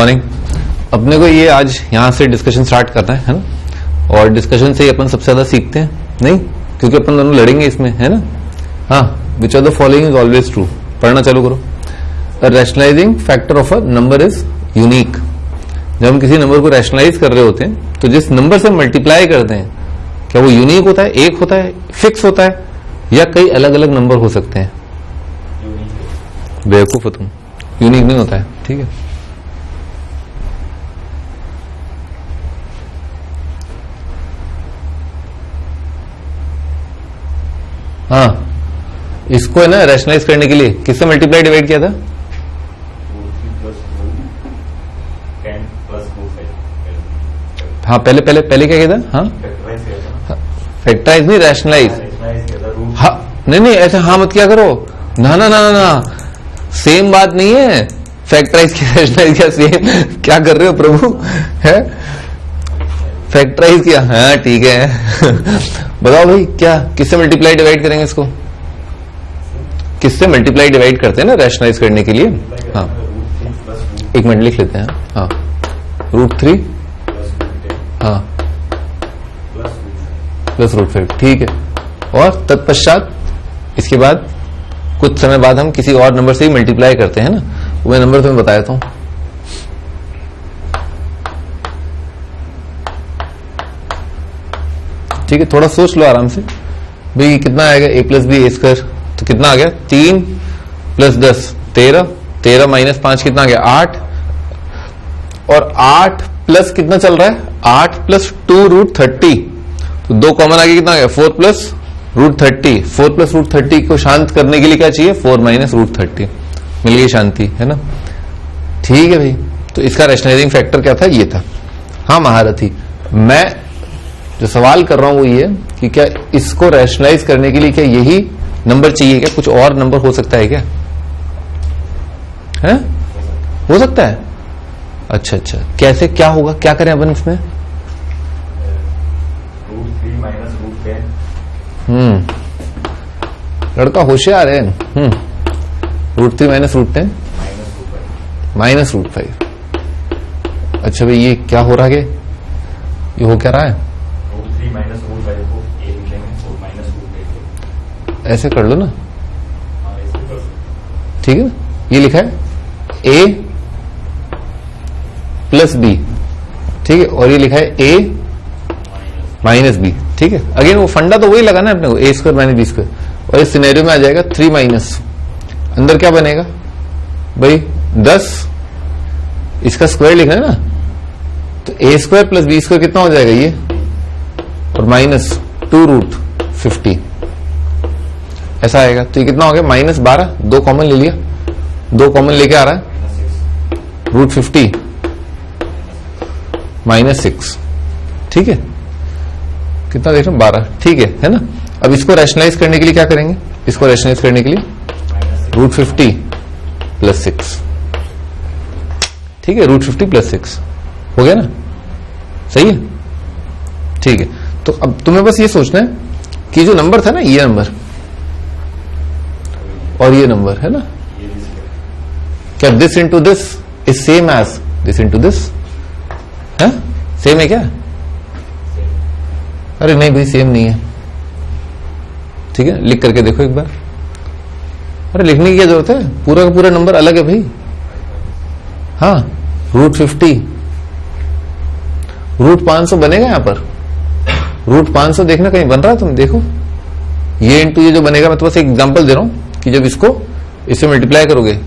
Morning. अपने को ये आज यहां से डिस्कशन स्टार्ट करना है ना, और डिस्कशन से ही अपन सबसे ज्यादा सीखते हैं नहीं, क्योंकि अपन दोनों लड़ेंगे इसमें, है ना। हाँ, which are the following is always true. पढ़ना चालू करो। A rationalising factor of a number is unique. जब हम किसी नंबर को रैशनलाइज कर रहे होते हैं तो जिस नंबर से मल्टीप्लाई करते हैं, क्या वो यूनिक होता है, एक होता है, फिक्स होता है, या कई अलग अलग नंबर हो सकते हैं? बेवकूफ हो तुम, यूनिक नहीं होता है। ठीक है, हाँ, इसको है ना रैशनलाइज करने के लिए किससे मल्टीप्लाई डिवाइड किया था? हाँ, पहले पहले पहले क्या किया था? हाँ, फैक्टराइज नहीं, रैशनलाइज। हाँ, नहीं ऐसा हाँ मत क्या करो, ना ना ना ना, सेम बात नहीं है। फैक्टराइज किया, रैशनलाइज किया, सेम क्या कर रहे हो प्रभु? है फैक्टराइज किया, हाँ ठीक है। बताओ भाई, क्या किससे मल्टीप्लाई डिवाइड करेंगे इसको? किससे मल्टीप्लाई डिवाइड करते हैं ना रैशनलाइज करने के लिए? हाँ, एक मिनट लिख लेते हैं। हाँ, √3, हाँ, प्लस √5, ठीक है। और तत्पश्चात इसके बाद कुछ समय बाद हम किसी और नंबर से ही मल्टीप्लाई करते हैं ना, वो मैं नंबर तुम्हें बताया था। ठीक है, थोड़ा सोच लो आराम से भाई, कितना आएगा a + b a²? तो कितना आ गया? 3 + 10 13, 13 - 5 कितना आ गया? 8, और 8 प्लस कितना चल रहा है? 8 + 2 √30, तो 2 कॉमन आ गया, कितना आ गया? 4 + √30। 4 + √30 को शांत करने के लिए क्या चाहिए? 4 - √30, मिल गई शांति, है ना। ठीक है भाई, तो इसका रैशनलाइजिंग फैक्टर क्या था? ये था। हाँ महारथी, मैं जो सवाल कर रहा हूं वो ये कि क्या इसको रैशनलाइज करने के लिए क्या यही नंबर चाहिए क्या? कुछ और नंबर हो सकता है क्या? है, हो सकता है। अच्छा, कैसे, क्या होगा, क्या करें अपन इसमें? √3 - √10। लड़का होशियार है। √3 - √10 -√5। अच्छा भाई, ये क्या हो रहा है? ये हो क्या रहा है? √3 - √5 को a लिखेंगे, √8। ऐसे कर लो ना, ऐसे कर सकते। ठीक है ना। ये लिखा है a + b, ठीक है, और ये लिखा है a - b, ठीक है। अगेन वो फंडा तो वही लगाना है अपने को, a² - b², और इस सिनेरियो में आ जाएगा 3 - अंदर क्या बनेगा भाई? 10, इसका स्क्वायर लिखना है ना, तो a² + b² कितना हो जाएगा ये? और -2 √50 ऐसा आएगा। तो ये कितना हो गया? -12, 2 कॉमन ले लिया, 2 कॉमन लेके आ रहा है √50 -6, ठीक है। कितना देख रहे हैं? 12, ठीक है ना। अब इसको रैशनलाइज करने के लिए क्या करेंगे? इसको रैशनलाइज करने के लिए √50 + 6, ठीक है, √50 + 6 हो गया ना, सही है, ठीक है। तो अब तुम्हें बस ये सोचना है कि जो नंबर था ना, ये नंबर और ये नंबर है ना, क्या this into this is same as this into this? है सेम है क्या? अरे नहीं भाई, सेम नहीं है, ठीक है, लिख करके देखो एक बार। अरे लिखने की क्या जरूरत है, पूरा का पूरा नंबर अलग है भाई। हाँ, √50, √500 बनेगा यहां पर। √500 देखना कहीं बन रहा है? तुम देखो, ये इंटू ये जो बनेगा, मैं तो बस एक एग्जांपल दे रहा हूं कि जब इसको इससे मल्टीप्लाई करोगे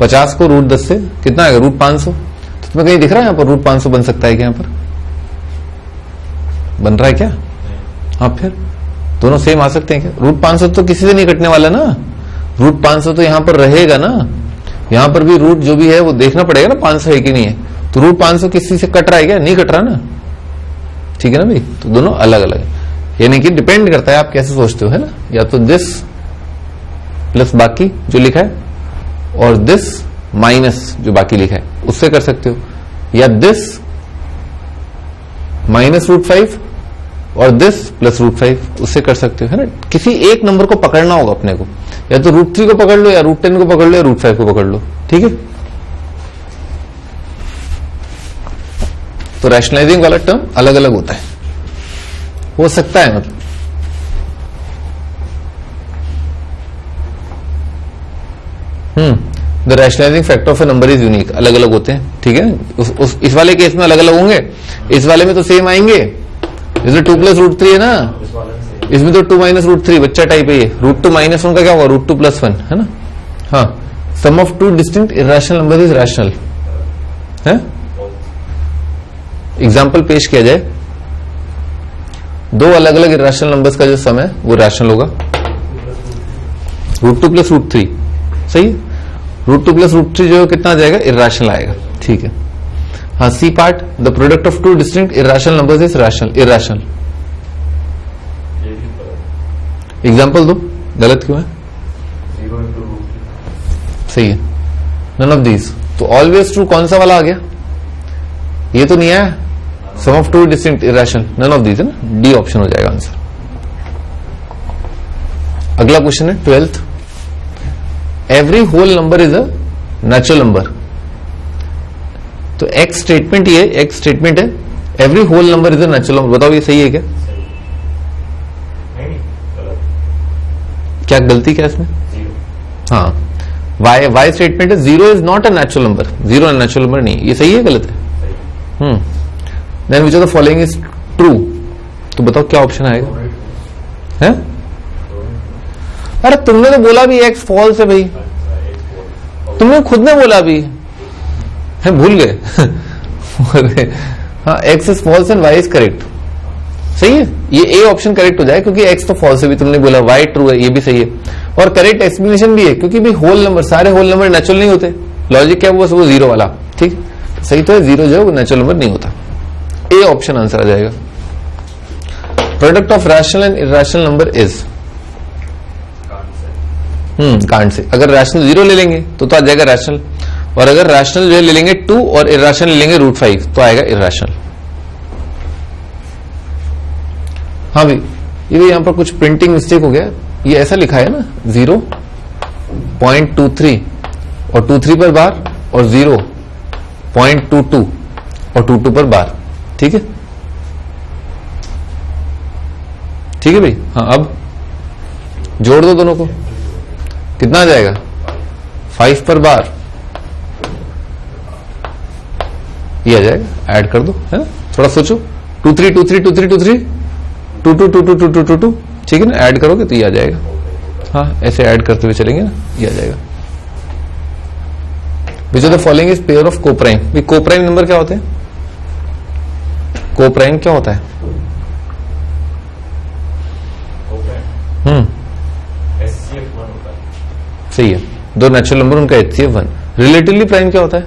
50 को √10 से, कितना आएगा? √500। तो तुम्हें कहीं दिख रहा है यहां पर √500 बन सकता है क्या? यहां पर बन रहा है क्या? हाँ, फिर दोनों सेम आ सकते हैं क्या? √500 तो किसी से नहीं कटने वाला ना, √500 तो यहां पर रहेगा ना। यहां पर भी रूट जो भी है वो देखना पड़ेगा ना, 500 है कि नहीं है। तो √500 किसी से कट रहा है क्या? नहीं कट रहा ना, ठीक है ना भाई। तो दोनों अलग अलग है, यानी कि डिपेंड करता है आप कैसे सोचते हो, है ना। या तो दिस प्लस बाकी जो लिखा है, और दिस माइनस जो बाकी लिखा है, उससे कर सकते हो, या दिस -√5 और दिस प्लस √5 उससे कर सकते हो, है ना। किसी एक नंबर को पकड़ना होगा अपने को, या तो √3 को पकड़ लो, या √10 को पकड़ लो, या √5 को पकड़ लो, ठीक है। तो रैशनलाइजिंग वाला टर्म अलग अलग होता है, हो सकता है मतलब। The rationalising factor of A number is unique, अलग अलग होते हैं, ठीक है। इस वाले केस में अलग अलग होंगे, इस वाले में तो सेम आएंगे। इसमें 2 + √3 है ना, इसमें तो 2 - √3 बच्चा टाइप है ये। √2 - 1 का क्या होगा, √2 + 1 है ना। हाँ, sum of 2 distinct irrational number is rational है। एग्जाम्पल पेश किया जाए, 2 अलग अलग इर्रेशनल नंबर्स का जो सम है वो रैशनल होगा। √2 + √3 सही है। √2 + √3 जो कितना आ जाएगा, इर्रेशनल आएगा, ठीक है। हाँ, C part, the product of 2 distinct irrational numbers is rational, irrational. Example दो, गलत क्यों है, 0 × √3 सही है। नन ऑफ दीज, तो ऑलवेज ट्रू कौन सा वाला आ गया, ये तो नहीं आया। Sum of 2 distinct irrational, none of these है ना, डी ऑप्शन हो जाएगा आंसर। अगला क्वेश्चन है 12th, every whole number is a natural number. तो एक्स स्टेटमेंट ये एक्स स्टेटमेंट है, every whole number is a natural number. बताओ ये सही है क्या, नहीं गलत, क्या गलती क्या है इसमें। 0 हाँ, वाई स्टेटमेंट है 0 is not a natural number, 0 natural number नहीं, ये सही है गलत है। सही, then which of the following is true, तो बताओ क्या ऑप्शन आएगा है। अरे तुमने तो बोला भी एक्स फॉल्स है भाई, तुमने खुद ने बोला भी है, भूल गए। हाँ, X is false and Y is correct, सही है। ये ए ऑप्शन करेक्ट हो जाए क्योंकि एक्स तो फॉल्स है भी तुमने बोला, वाई ट्रू है, ये भी सही है। और करेक्ट एक्सप्लेनेशन भी है क्योंकि भी होल नंबर, सारे होल नंबर नेचुरल नहीं होते। लॉजिक क्या है, वो 0 वाला, ठीक सही तो है। 0 जो है वो नेचुरल नंबर नहीं होता, ए ऑप्शन आंसर आ जाएगा। Product of rational and irrational number is can't say. अगर रैशनल 0 ले लेंगे तो आ जाएगा रैशनल, और अगर रैशनल जो है ले लेंगे 2 और इर्रेशनल ले लेंगे √5 तो आएगा इर्रेशनल। हाँ भाई, ये भी यहां पर कुछ प्रिंटिंग मिस्टेक हो गया, ये ऐसा लिखा है ना 0.23 और 23 पर बार, और 0.22 और 22 पर बार, ठीक है, ठीक है भाई। हाँ, अब जोड़ दो दोनों को, कितना आ जाएगा, 5 पर बार, ये आ जाएगा, ऐड कर दो, है ना। थोड़ा सोचो, 2 3 2 3 2 3 2 3 2 2 2 2 2 2 2 2, ठीक है ना, ऐड करोगे तो ये आ जाएगा। हाँ, ऐसे ऐड करते हुए चलेंगे ना, ये आ जाएगा। Which of the following is pair of coprime. Coprime number क्या होते हैं, कोप्राइम क्या होता है, HCF 1 होता है, सही है। 2 नेचुरल नंबर, उनका HCF 1। रिलेटिवली प्राइम क्या होता है,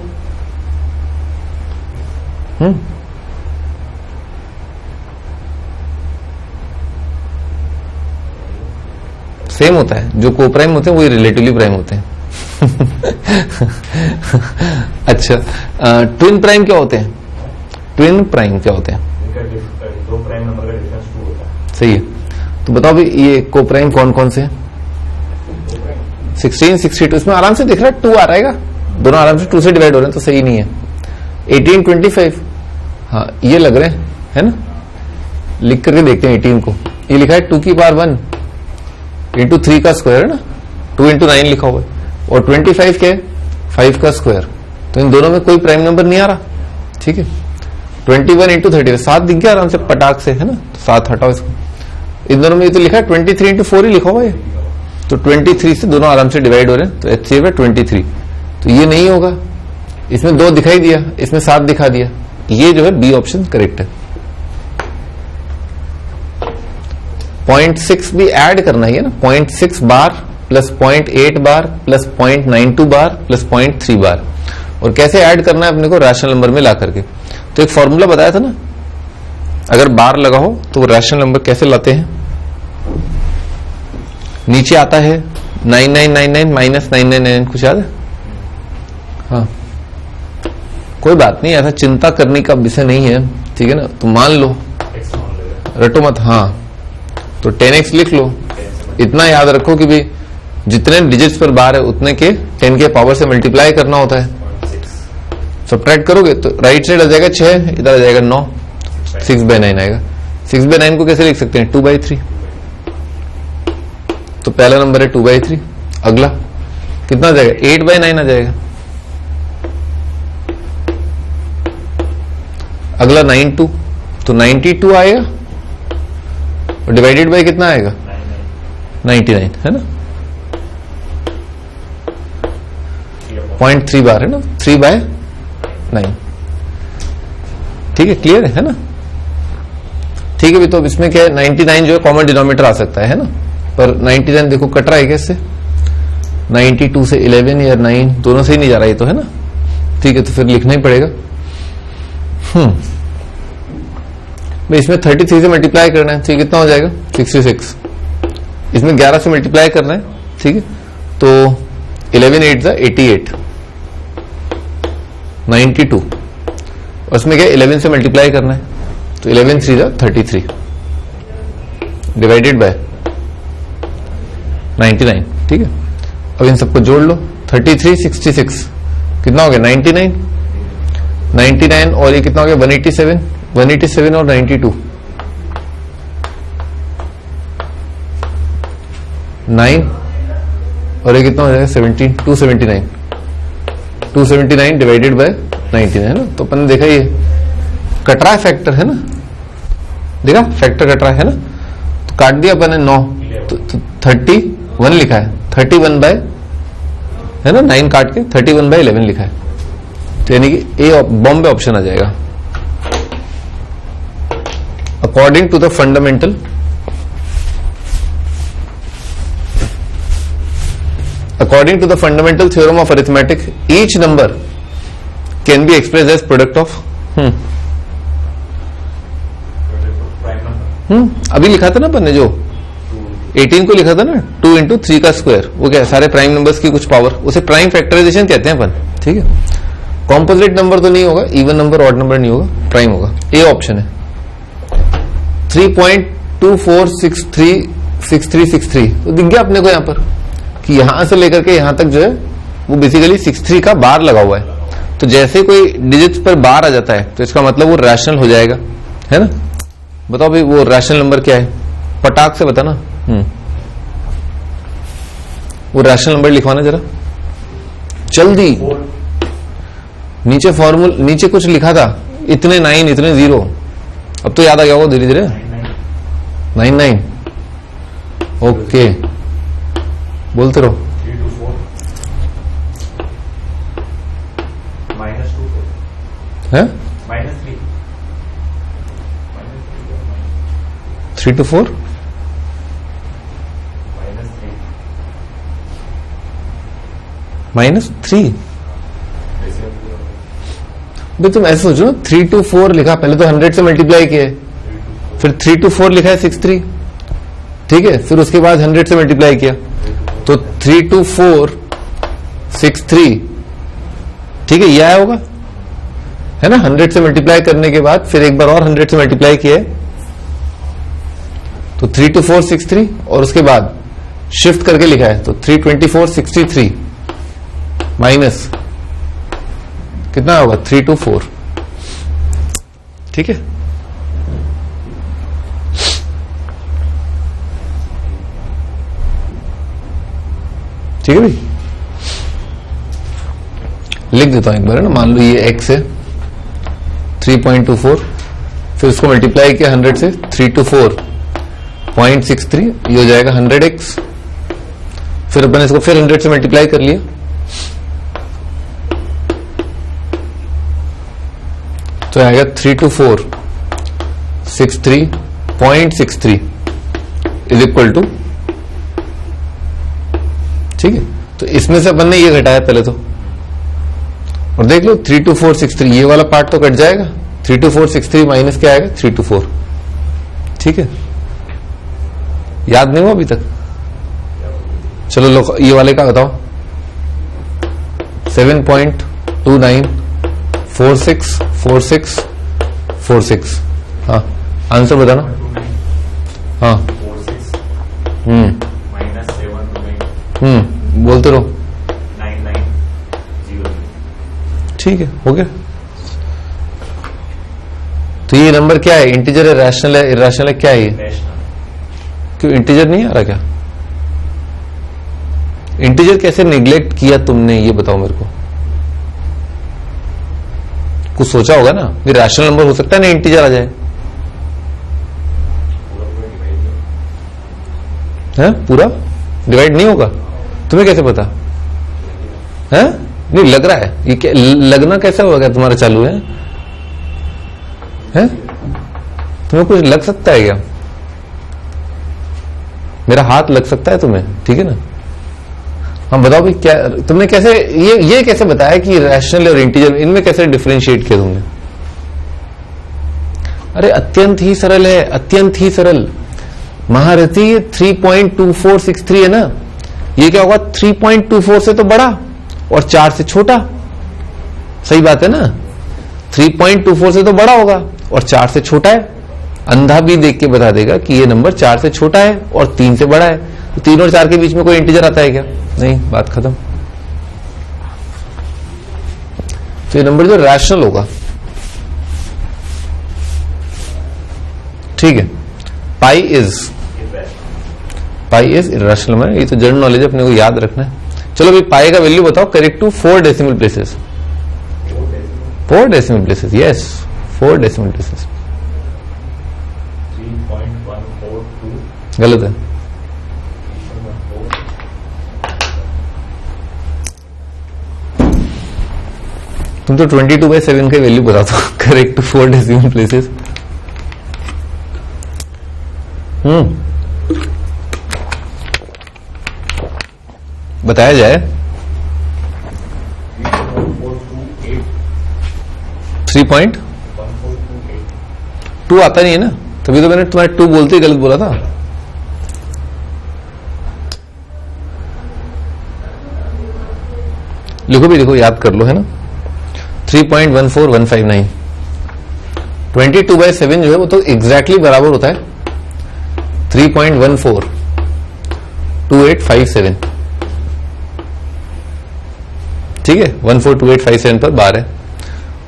सेम होता है, जो कोप्राइम होते हैं वही रिलेटिवली प्राइम होते हैं। अच्छा, ट्विन प्राइम क्या होते हैं, ट्विन प्राइम क्या होते हैं, इनका 2 प्राइम नंबर का डिफरेंस 2 होता है। सही है। तो बताओ भी ये कोप्राइम कौन कौन से हैं, 16 62, इसमें आराम से दिख रहा है 2 आ रहेगा, दोनों आराम से 2 से डिवाइड हो रहे हैं, तो सही नहीं है। 18 25, हाँ ये लग रहे हैं, है ना, लिख करके देखते हैं 18 को। ये लिखा है 2 की पावर 1 इंटू 3 का स्क्वायर है ना, 2 इंटू 9 लिखा हुआ है, और 25 क्या है, 5 का स्क्वायर। तो इन दोनों में कोई प्राइम नंबर नहीं आ रहा, ठीक है। 21 इंटू 30, 7 दिख गया आराम से पटाख से, है ना, तो 7 हटाओ इसको। इन दोनों में ये तो लिखा है 23 इंटू 4 ही लिखा हुआ है, तो 23 से दोनों आराम से डिवाइड हो रहे हैं, तो HCF है 23। तो ये नहीं होगा, इसमें 2 दिखाई दिया, इसमें 7 दिखा दिया, ये जो है बी ऑप्शन करेक्ट है। 0.6 भी ऐड करना ही है ना, 0.6 बार प्लस 0.8 बार प्लस 0.92 बार प्लस 0.3 बार। और कैसे ऐड करना है अपने को, रैशनल नंबर में ला करके। तो एक फॉर्मूला बताया था ना, अगर बार लगा हो तो रैशनल नंबर कैसे लाते हैं, नीचे आता है 9999 माइनस 999, कुछ याद है। हाँ, कोई बात नहीं, ऐसा चिंता करने का विषय नहीं है, ठीक है ना। तो मान लो, X मान लेगा, रटो मत, हाँ, तो 10x लिख लो। इतना याद रखो कि भाई जितने डिजिट्स पर बार है उतने के 10 के पावर से मल्टीप्लाई करना होता है। सब्ट्रैक्ट करोगे तो राइट साइड आ जाएगा 6, इधर आ जाएगा 9, 6/9 आएगा। 6/9 को कैसे लिख सकते हैं? 2/3। तो पहला नंबर है 2/3। अगला कितना आ जाएगा? 8/9 आ जाएगा। अगला 92, तो 92 आएगा और डिवाइडेड बाय कितना आएगा? 99, है ना? 0.3 बार है ना, 3/9। ठीक है, क्लियर है ना? ठीक है भी, तो अब इसमें क्या है, 99 जो है कॉमन डिनोमिनेटर आ सकता है ना, पर 99 देखो कट रहा है कैसे? 92 से 11 या 9 दोनों से ही नहीं जा रहा है तो, है ना? ठीक है, तो फिर लिखना ही पड़ेगा। इसमें 33 से मल्टीप्लाई करना है, ठीक, कितना हो जाएगा? 66। इसमें 11 से मल्टीप्लाई करना है, ठीक है, तो 11 8 88, 92। और उसमें क्या 11 से मल्टीप्लाई करना है, तो 11 3 33 डिवाइडेड बाय 99। ठीक है, अब इन सबको जोड़ लो। 33 66 कितना हो गया? 99 और ये कितना हो गया? 187 और 92 9 और ये कितना हो जाएगा? 17 279 डिवाइडेड बाय 19, है ना? तो अपन ने देखा ये कट रहा है, फैक्टर है ना, देखा फैक्टर कट रहा है ना, तो काट दिया अपन ने 9, तो 31 लिखा है, 31 बाय, है ना, 9 काट के 31/11 लिखा है, तो यानी कि ए बॉम्बे ऑप्शन आ जाएगा। According to the fundamental theorem of arithmetic, each number can be express as product of अभी लिखा था ना अपन ने, जो 18 को लिखा था ना, 2 × 3 का स्क्वायर, वो क्या है? सारे प्राइम नंबर्स की कुछ पावर, उसे प्राइम फैक्टराइजेशन कहते हैं अपन। ठीक है, कॉम्पोजिट नंबर तो नहीं होगा, इवन नंबर ऑड नंबर नहीं होगा, प्राइम होगा। ए ऑप्शन है। 3.24636363 तो दिख गया अपने को यहां पर कि यहां से लेकर के यहां तक जो है वो बेसिकली 63 का बार लगा हुआ है। तो जैसे कोई डिजिट्स पर बार आ जाता है तो इसका मतलब वो रैशनल हो जाएगा, है ना? बताओ भाई वो रैशनल नंबर क्या है? पटाख से बताना। वो रैशनल नंबर लिखवाना जरा जल्दी। नीचे फॉर्मूल, नीचे कुछ लिखा था, इतने 9 इतने 0, अब तो याद आ गया होगा धीरे धीरे। 99 ओके, बोलते रहो। 3 to 4 -2 है -3 3 to 4 -3। भाई तुम ऐसे सोचो ना, 3 to 4 लिखा, पहले तो 100 से मल्टीप्लाई किया है, फिर 3 to 4 लिखा है 63, ठीक है, फिर उसके बाद 100 से मल्टीप्लाई किया, तो 3 to 4 63, ठीक है, ये आया होगा, है ना? 100 से मल्टीप्लाई करने के बाद फिर एक बार और 100 से मल्टीप्लाई किया है, तो 3 to 4 63, और उसके बाद शिफ्ट करके लिखा है, तो 324 63 माइनस कितना होगा? 3 to 4, ठीक है। ठीक है भाई, लिख देता हूं एक बार, है ना? मान लो ये x है 3.24, फिर उसको मल्टीप्लाई किया 100 से, 3 to 4.63, ये हो जाएगा 100x, फिर अपन इसको फिर 100 से मल्टीप्लाई कर लिया, तो आएगा 3 to 4 63.63 इज इक्वल टू, ठीक है। तो इसमें से अपन ने ये घटाया पहले तो, और देख लो 3 to 4 63, ये वाला पार्ट तो कट जाएगा, 3 to 4 63 माइनस क्या आएगा? 3 to 4, ठीक है। याद नहीं हुआ अभी तक? चलो लो ये वाले का बताओ, 7.29464646, हाँ आंसर बताना। हाँ -7 बोलते रहो। 9903 ठीक है, हो गया। तो ये नंबर क्या है, इंटीजर है, रैशनल है, इरैशनल है, क्या है ये? रैशनल। क्यों इंटीजर नहीं आ रहा क्या? इंटीजर कैसे निग्लेक्ट किया तुमने, ये बताओ मेरे को। कुछ सोचा होगा ना, ये रैशनल नंबर हो सकता है ना इंटीजर आ जाए, है? पूरा डिवाइड नहीं होगा, तुम्हें कैसे पता है? नहीं लग रहा है, ये क्या लगना कैसे होगा, तुम्हारा चालू है? तुम्हें कुछ लग सकता है क्या? मेरा हाथ लग सकता है तुम्हें, ठीक है ना? हम बताओ भाई, क्या तुमने कैसे ये कैसे बताया कि रैशनल और इंटीजर इनमें कैसे डिफरेंशिएट किया तुमने? अरे अत्यंत ही सरल है, अत्यंत ही सरल। महारथी 3.2463 है ना, ये क्या होगा 3.24 से तो बड़ा और 4 से छोटा, सही बात है ना? 3.24 से तो बड़ा होगा और 4 से छोटा है। अंधा भी देख के बता देगा कि ये नंबर 4 से छोटा है और 3 से बड़ा है। तो 3 और 4 के बीच में कोई इंटीजर आता है क्या? नहीं, बात खत्म। तो ये नंबर जो रैशनल होगा, ठीक है। पाई इज इरैशनल नंबर, ये तो जनरल नॉलेज अपने को याद रखना है। चलो भाई पाई का वैल्यू बताओ correct to 4 decimal places. 4 decimal places, yes 4 decimal places. 3.142 गलत है। तुम तो 22/7 का वैल्यू बता दो करेक्ट टू 4 डेसिमल प्लेसेस। बताया जाए 3.1428 आता नहीं है ना, तभी तो मैंने तुम्हारे 2 बोलते ही गलत बोला था। लिखो भी, देखो याद कर लो, है ना? 3.14159 22/7 जो है वो तो एग्जैक्टली बराबर होता है 3.142857, ठीक है? 142857 पर बार है।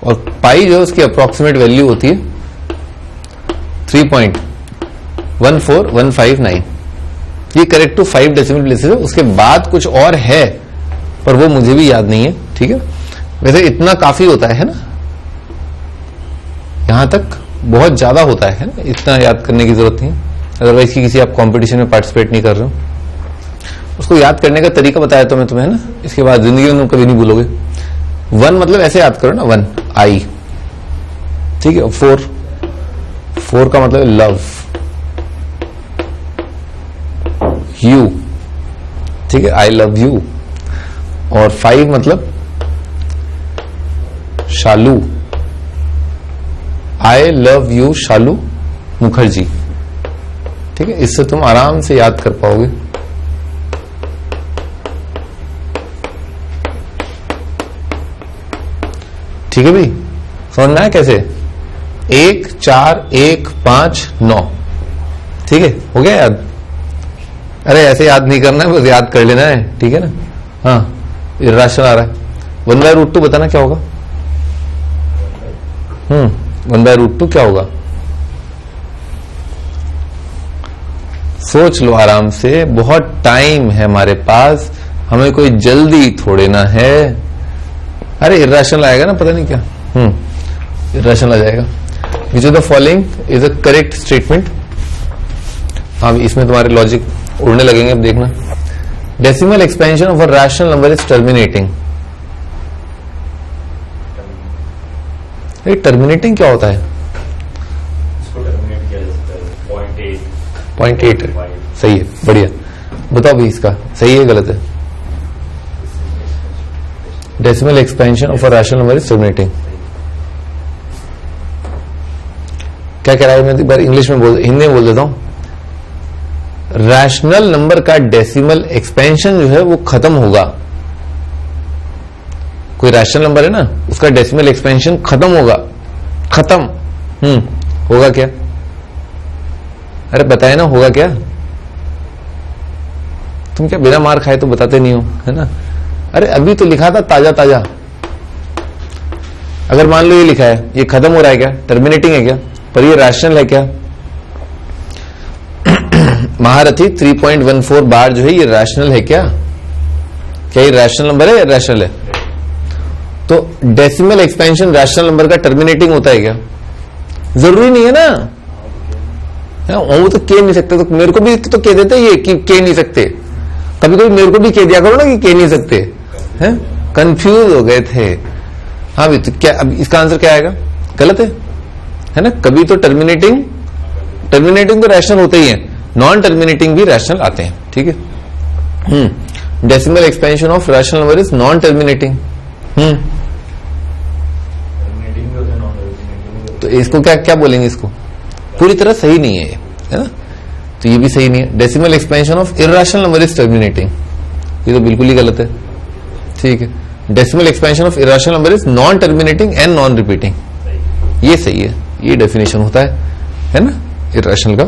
और पाई जो है उसकी अप्रोक्सीमेट वैल्यू होती है 3.14159। ये करेक्ट टू 5 डेसिमल प्लेसेस है। उसके बाद कुछ और है पर वो मुझे भी याद नहीं है, ठीक है? वैसे इतना काफी होता है ना, यहां तक बहुत ज्यादा होता है ना, इतना याद करने की जरूरत नहीं है। अदरवाइज की किसी आप कंपटीशन में पार्टिसिपेट नहीं कर रहे हो, उसको याद करने का तरीका बताया तो मैं तुम्हें, ना? इसके बाद जिंदगी में तुम कभी नहीं भूलोगे। 1 मतलब ऐसे याद करो ना, 1 आई, ठीक है? 4 का मतलब लव, यू, ठीक है? I love you. और 5 मतलब शालू, आई लव यू शालू मुखर्जी, ठीक है? इससे तुम आराम से याद कर पाओगे। ठीक है भाई, समझना है कैसे? 1 4 1 5 9, ठीक है? हो गया याद? अरे ऐसे याद नहीं करना है, बस याद कर लेना है, ठीक है ना? हाँ, इरैशनल आ रहा है। 1/√2 बताना क्या होगा? 1/√2 क्या होगा? सोच लो आराम से, बहुत टाइम है हमारे पास, हमें कोई जल्दी थोड़े ना है। अरे इरैशनल आएगा ना, पता नहीं क्या, इरैशनल आ जाएगा। Which of the following is a correct statement. हाँ, इसमें तुम्हारे लॉजिक उड़ने लगेंगे, अब देखना। Decimal expansion of a rational number is terminating. Terminating क्या होता है? इसको टर्मिनेट किया जा सकता है 0.8 सही है, बढ़िया। बताओ भाई इसका सही है गलत है? Decimal expansion of a rational number is terminating. क्या कह रहा है? मैं एक बार इंग्लिश में हिंदी में बोल देता हूं। रैशनल नंबर का डेसिमल एक्सपेंशन जो है वो खत्म होगा। कोई रैशनल नंबर है ना, उसका डेसिमल एक्सपेंशन खत्म होगा, खत्म। होगा क्या? अरे बताए ना, होगा क्या? तुम क्या बिना मार खाए तो बताते नहीं हो, है ना? अरे अभी तो लिखा था ताजा ताजा, अगर मान लो ये लिखा है, ये खत्म हो रहा है क्या, टर्मिनेटिंग है क्या, पर ये रैशनल है क्या? महारथी 3.14 बार जो है ये रैशनल है क्या? क्या ये रैशनल नंबर है या रैशनल है? तो डेसिमल एक्सपेंशन रैशनल नंबर का टर्मिनेटिंग होता है क्या? जरूरी नहीं है ना, वो तो कह नहीं सकते, तो मेरे को भी तो कह देते ये कि कह नहीं सकते, कभी कभी मेरे को भी कह दिया करो ना कि कह नहीं सकते, हैं कंफ्यूज हो गए थे। हाँ भी तो क्या, अब इसका आंसर क्या आएगा? गलत है ना? कभी तो टर्मिनेटिंग तो रैशनल होते ही है, नॉन टर्मिनेटिंग भी रैशनल आते हैं, ठीक है। Decimal expansion of rational number is non terminating. तो इसको क्या बोलेंगे? इसको पूरी तरह सही नहीं है ना, तो ये भी सही नहीं है। Decimal expansion of irrational number is terminating, ये तो बिल्कुल ही गलत है, ठीक है। Decimal expansion of irrational number is non terminating and non repeating, ये सही है, ये डेफिनेशन होता है ना इर्रेशनल का।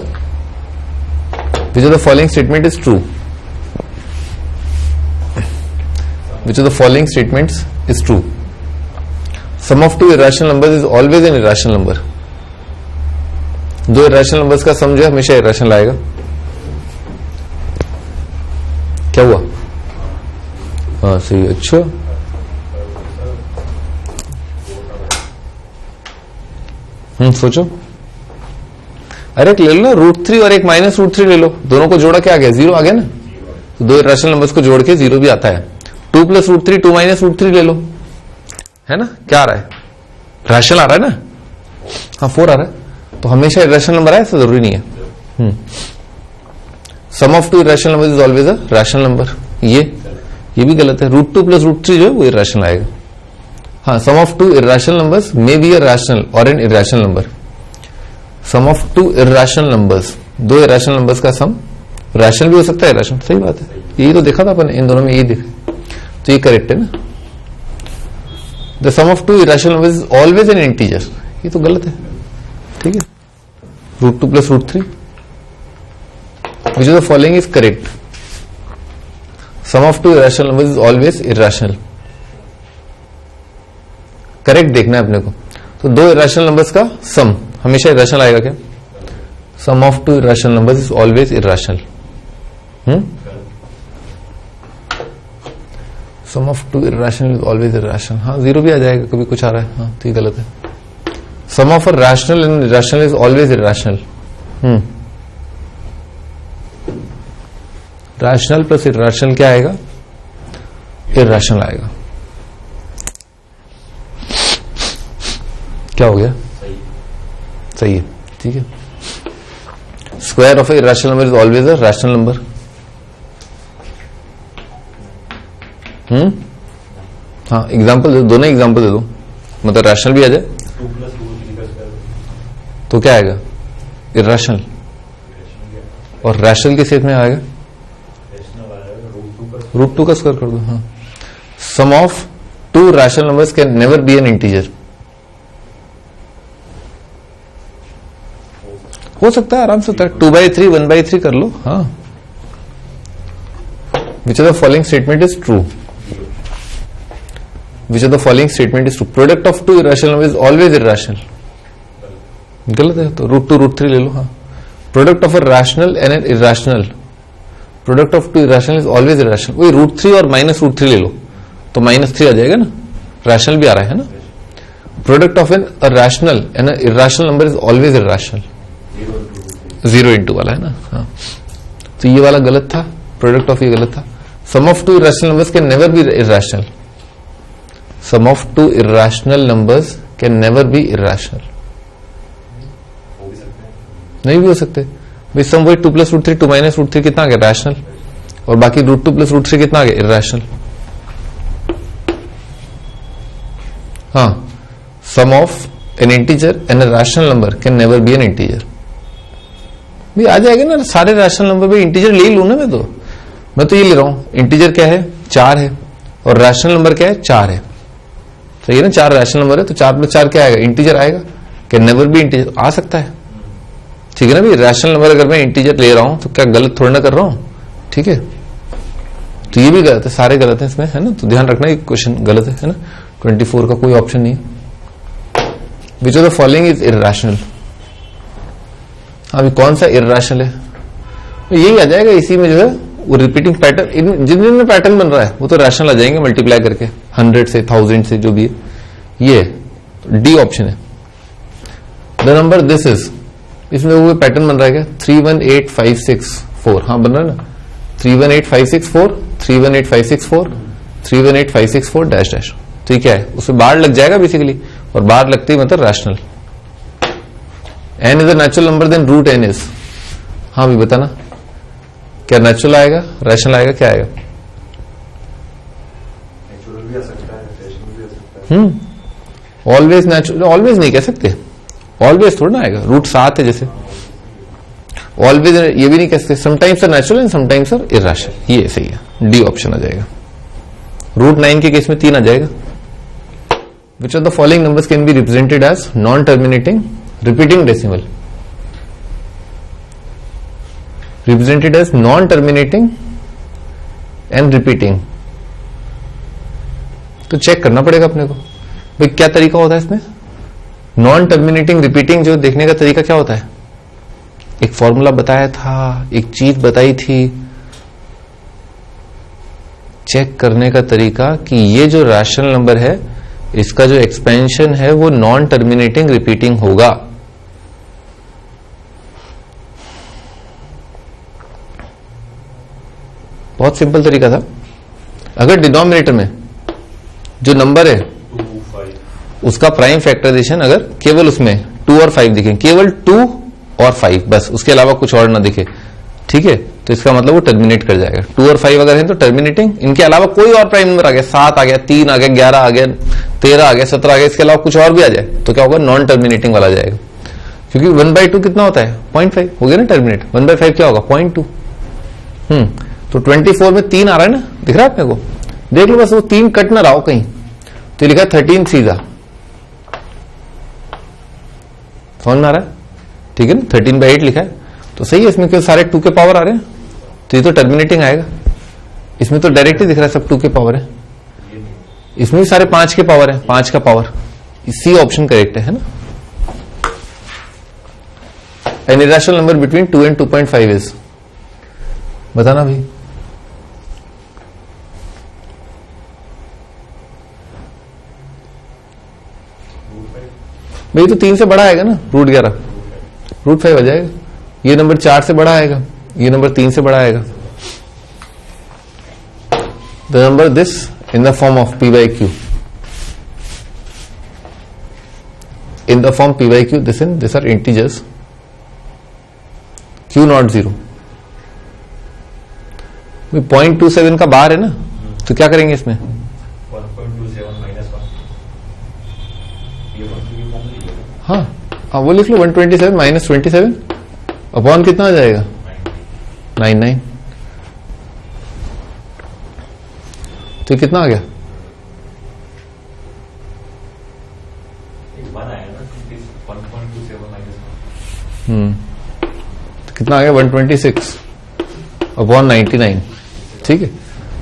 Which of the following statement is true? Which of the following statements is true? Sum of two irrational numbers is always an irrational number. दो irrational numbers का सम जो है हमेशा इर्रेशनल आएगा। क्या हुआ? हाँ सही, अच्छा सोचो। अरे एक ले लो ना √3 और एक -√3 ले लो, दोनों को जोड़ा क्या आ गया? 0 आ गया ना। तो दो इर्रेशनल नंबर्स को जोड़ के 0 भी आता है। 2 + √3 2 - √3 ले लो, है ना? क्या आ रहा है? रैशनल आ रहा है ना। हाँ 4 आ रहा है, तो हमेशा इर्रेशनल नंबर आए ऐसा जरूरी नहीं है। Sum of two irrational number is always a rational number, ये भी गलत है। √2 + √3 जो है वो इर्रेशनल आएगा। हाँ, sum of two irrational numbers may be a rational और an irrational number. Sum of two irrational numbers, दो इर्रेशनल नंबर्स का सम रैशनल भी हो सकता है, इर्रेशनल। सही बात है, यही तो देखा था अपन, इन दोनों में यही देखा, तो ये करेक्ट है ना। The sum of two irrational numbers is always an integer, ये तो गलत है, ठीक है। √2 + √3, which of the following is correct? Sum of two irrational numbers is always irrational. Correct देखना है अपने को। तो दो इर्रेशनल नंबर्स का सम हमेशा इर्रेशनल आएगा क्या? Sum of two irrational numbers is always irrational. Sum of two irrational is always irrational. हाँ 0 भी आ जाएगा, कभी कुछ आ रहा है, हाँ तो ये गलत है। Sum of a rational and irrational is always irrational. Rational plus irrational क्या आएगा? इर्रेशनल आएगा। क्या हो गया? सही है, ठीक है। Square of a rational number is always a rational number. हाँ एग्जांपल दे दो, दोनों एग्जांपल दे दो, मतलब रैशनल भी आ जाए 2 + √3 का स्क्वायर तो क्या आएगा? इर्रेशनल। और रैशनल किस केस में आएगा? √2 का स्क्वायर कर दो। हाँ, sum of two rational numbers can never be an integer. हो सकता है, आराम से होता है। 2/3 1/3 कर लो। हाँ, which of the following statement is true? Which of the following statement is true? Product of two irrational number is always irrational. गलत है, तो √2 √3 ले लो। हाँ, product of a rational and an irrational, product of two irrational is always irrational. वही √3 और -√3 ले लो तो -3 आ जाएगा ना, रैशनल भी आ रहा है ना। Product of an rational and irrational number is always irrational. 0 × वाला है ना। हाँ, तो ये वाला गलत था, प्रोडक्ट ऑफ ये गलत था। Sum of two irrational numbers can never be irrational. Sum of two irrational numbers can never be irrational. नहीं भी हो सकते भाई। सम वही 2 + √3 2 - √3 कितना आ गया? रैशनल। और बाकी √2 + √3 कितना आ गया? इर्रेशनल। हाँ, sum of an integer and a rational number can never be an integer. भी आ जाएगा ना सारे रैशनल नंबर में। इंटीजर ले लू ना, मैं तो ये ले रहा हूं। इंटीजर क्या है? 4 है, और रैशनल नंबर क्या है? 4 है। सही है ना, 4 रैशनल नंबर है, तो 4 + 4 क्या आएगा? इंटीजर आएगा। कैन नेवर बी इंटीजर आ सकता है, ठीक है ना। भी रैशनल नंबर अगर मैं इंटीजर ले रहा हूं तो क्या गलत थोड़ा ना कर रहा हूं, ठीक है। तो ये भी गलत है, सारे गलत है इसमें, है ना। तो ध्यान रखना ये क्वेश्चन गलत है ना। 24 का कोई ऑप्शन नहीं। विच of the following is irrational. अभी कौन सा इर्रेशनल है? तो यही आ जाएगा, इसी में जो है वो रिपीटिंग पैटर्न, जिन में पैटर्न बन रहा है वो तो रैशनल आ जाएंगे मल्टीप्लाई करके 100 से 1000 से जो भी है। ये डी ऑप्शन है। द नंबर दिस इज, इसमें वो पैटर्न बन रहा है क्या? 318564, हाँ बन रहा है ना, 318564, 318564, 318564 डैश डैश। तो ये क्या है? उसमें बार लग जाएगा बेसिकली, और बार लगते ही मतलब rational. N is a natural number then root n is, हाँ भी बताना क्या नेचुरल आएगा, रैशनल आएगा, क्या आएगा? नेचुरल भी आ सकता है, रैशनल भी आ सकता है। ऑलवेज नेचुरल, ऑलवेज नहीं कह सकते, ऑलवेज थोड़ा ना आएगा। रूट 7 है जैसे, ऑलवेज ये भी नहीं कह सकते। Sometimes are natural and sometimes are irrational, ये सही है, डी ऑप्शन आ जाएगा। रूट 9 के केस में 3 आ जाएगा। Which of the following numbers can be represented as non terminating repeating decimal? Represented as non terminating and repeating. तो चेक करना पड़ेगा अपने को भाई क्या तरीका होता है इसमें। नॉन टर्मिनेटिंग रिपीटिंग जो देखने का तरीका क्या होता है? एक फॉर्मूला बताया था, एक चीज बताई थी। चेक करने का तरीका कि ये जो रैशनल नंबर है इसका जो एक्सपेंशन है वो नॉन टर्मिनेटिंग रिपीटिंग होगा। बहुत सिंपल तरीका था। अगर डिनोमिनेटर में जो नंबर है 2, 5, उसका प्राइम फैक्टराइजेशन अगर केवल उसमें 2 और 5 दिखे, केवल 2 और 5 बस, उसके अलावा कुछ और ना दिखे, ठीक है, तो इसका मतलब वो टर्मिनेट कर जाएगा। 2 और 5 अगर है तो टर्मिनेटिंग, इनके अलावा कोई और प्राइम नंबर आ गया, 7 आ गया, 3 आ गया, 11 आ गया, 13 आ गया, 17 आ गया, इसके अलावा कुछ और भी आ जाए तो क्या होगा? नॉन टर्मिनेटिंग वाला जाएगा। क्योंकि 1/2 कितना होता है? 0.5 हो गया ना टर्मिनेट। 1/5 क्या होगा? 0.2। तो 24 में 3 आ रहा है ना, दिख रहा है अपने को? देख लो बस वो 3 कट ना रहा हो कहीं। तो लिखा 13 सीधा, समझ में आ रहा है? ठीक है ना, 13/8 लिखा है तो सही है। इसमें क्यों सारे 2 के पावर आ रहे हैं, तो ये तो टर्मिनेटिंग आएगा। इसमें तो डायरेक्ट ही दिख रहा है सब 2 के पावर है, इसमें भी सारे 5 के पावर है, 5 का पावर। सी ऑप्शन करेक्ट है ना। An irrational number between 2 and 2.5 is, बताना भाई। भाई तो 3 से बड़ा आएगा ना, रूट 11, रूट 5 आ जाएगा। ये नंबर 4 से बड़ा आएगा, ये नंबर 3 से बड़ा आएगा। The number this in the form of p/q, in the form p/q, this are integers, q not 0। 0.27 का बाहर है ना, तो क्या करेंगे इसमें? 1.27 -1, ये फॉर्म लीजिए। हाँ वो लिख लो, 127 - 27 अपॉन कितना आ जाएगा? 99। तो ये कितना आ गया? 1 आया ना, 1.27 तो कितना आ गया? 126 अपॉन 99। ठीक है,